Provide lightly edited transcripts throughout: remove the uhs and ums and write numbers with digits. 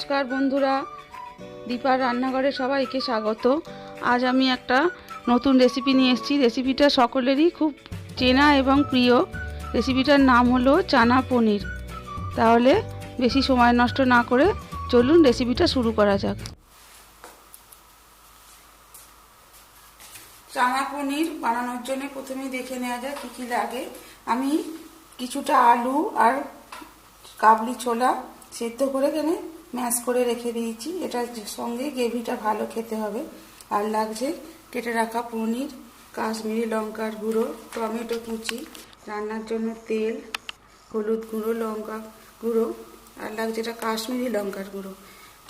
নমস্কার বন্ধুরা, দীপার রান্নাঘরে সবাইকে স্বাগত। আজ আমি একটা নতুন রেসিপি নিয়ে এসেছি। রেসিপিটা সকলেরই খুব চেনা এবং প্রিয়। রেসিপিটার নাম হলো চানা পনির। তাহলে বেশি সময় নষ্ট না করে চলুন রেসিপিটা শুরু করা যাক। চানা পনির বানানোর জন্য প্রথমেই দেখে নেওয়া যাক কী কী লাগে। আমি কিছুটা আলু আর কাবলি ছোলা সেদ্ধ করে এখানে ম্যাশ করে রেখে দিয়েছি। এটার সঙ্গে গ্রেভিটা ভালো খেতে হবে। আর লাগছে কেটে রাখা পনির, কাশ্মীরি লঙ্কার গুঁড়ো, টমেটো কুচি, রান্নার জন্য তেল, হলুদ গুঁড়ো, লঙ্কা গুঁড়ো, আর লাগছে এটা কাশ্মীরি লঙ্কার গুঁড়ো,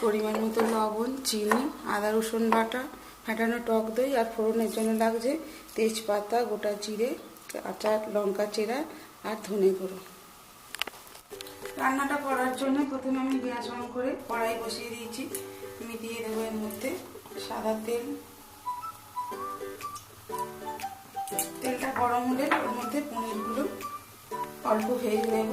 পরিমাণ মতো লবণ, চিনি, আদা রসুন বাটা, ফাটানো টক দই, আর ফোড়নের জন্য লাগছে তেজপাতা, গোটা জিরে, কাঁচা লঙ্কা চেরা আর ধনে গুঁড়ো। রান্নাটা করার জন্য প্রথমে আমি গ্যাস অন করে কড়াই বসিয়ে দিয়েছি। আমি দিয়ে দেবো এর মধ্যে সাদা তেল। তেলটা গরম হলে ওর মধ্যে পনিরগুলো অল্প ভেজে নেব।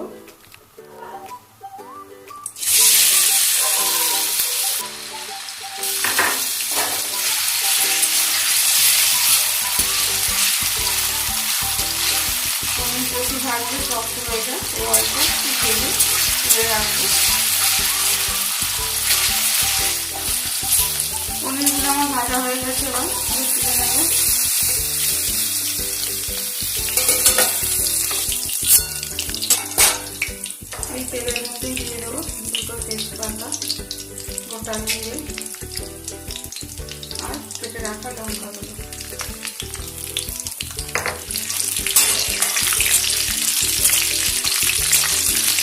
পনির বেশি ভাজলে শক্ত হয়ে যায়, অল্প ভেজে তুলে রাখবো। পনিরগুলো আমার ভাজা হয়ে গেছে, এবার তুলে নেব। এই তেলের মধ্যে দিয়ে দেবো দুটো তেজপাতা, গোটা জিরে আর কেটে রাখা লঙ্কাগুলো।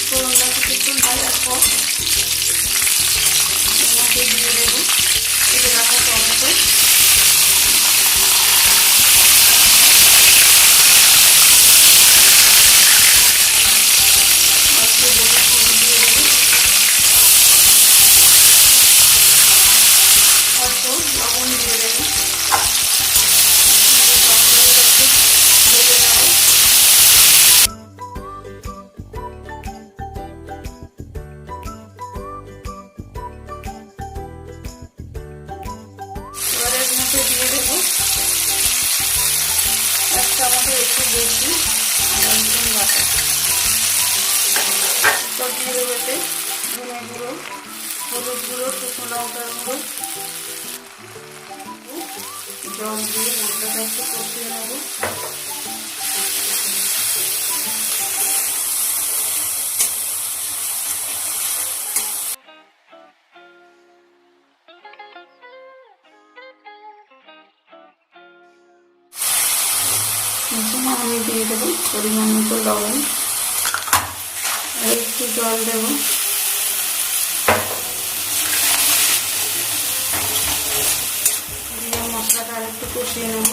ফোড়নটা কিছুক্ষণ ভাজার পর এর মধ্যে দিয়ে দেবো কেটে রাখা টমেটো, দিয়ে দেবো এক চামচের একটু বেশি আদা রসুন বাটা। তো দিয়ে দেবো এতে ধনে গুঁড়ো, হলুদ গুঁড়ো, শুকনো লঙ্কার গুঁড়ো, জল দিয়ে মশলাটা একটু কষিয়ে নেবো। আমি দিয়ে দেবো পরিমাণ মতো লবণ আর একটু জল দেবো। দিয়ে মশলাটা আর একটু কষিয়ে নেব।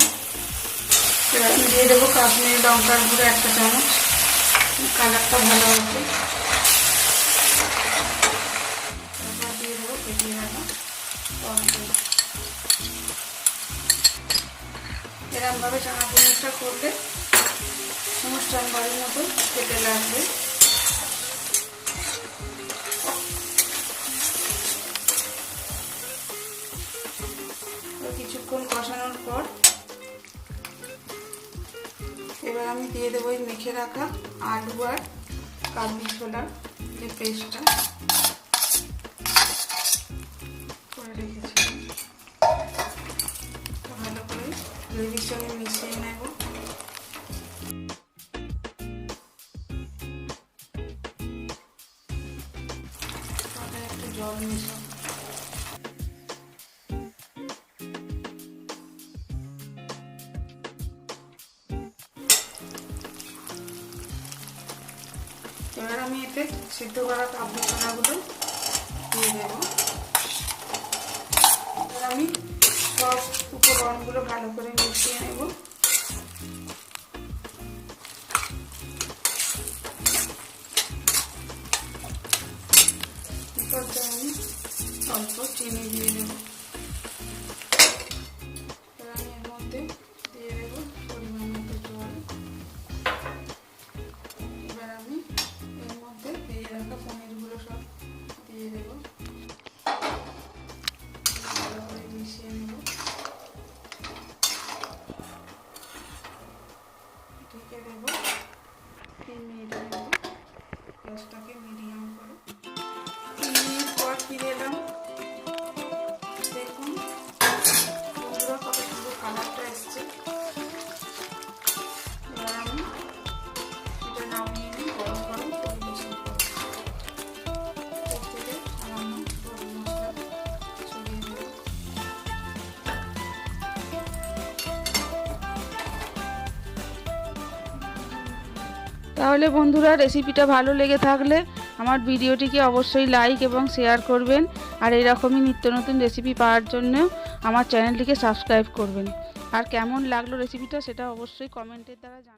এবার আমি দিয়ে দেবো কাশ্মীরি লঙ্কার গুঁড়ো একটা চামচ, কালারটা ভালো হবে। তারপর দিয়ে দেবো কেটে রাখা টক দই। এরকমভাবে চানা পনিরটা করলে অনুষ্ঠান বাড়ির মতো খেতে লাগবে। কিছুক্ষণ কষানোর পর এবার আমি দিয়ে দেবো এই মেখে রাখা আলু আর কাবলি ছোলার যে পেস্টটা করে রেখেছি, ভালো করে গ্রেভির সঙ্গে মিশিয়ে নেব। একটু জল মেশাবো। এবার আমি এতে সিদ্ধ করা কাবলি ছোলাগুলো দিয়ে দেব। এবার আমি সব উপকরণগুলো ভালো করে মিশিয়ে নেব। এরপরে আমি অল্প চিনি দিয়ে দেব। এবার আমি এর মধ্যে দিয়ে দেব পরিমাণ মতো জল। এবার আমি এর মধ্যে ভেজে রাখা পনিরগুলো সব দিয়ে দেব। তাহলে বন্ধুরা, রেসিপিটা ভালো লেগে থাকলে আমার ভিডিওটিকে অবশ্যই লাইক এবং শেয়ার করবেন। আর এইরকমই নিত্য নতুন রেসিপি পাওয়ার জন্য আমার চ্যানেলটিকে সাবস্ক্রাইব করবেন। আর কেমন লাগলো রেসিপিটা সেটা অবশ্যই কমেন্টের দ্বারা জানাবেন।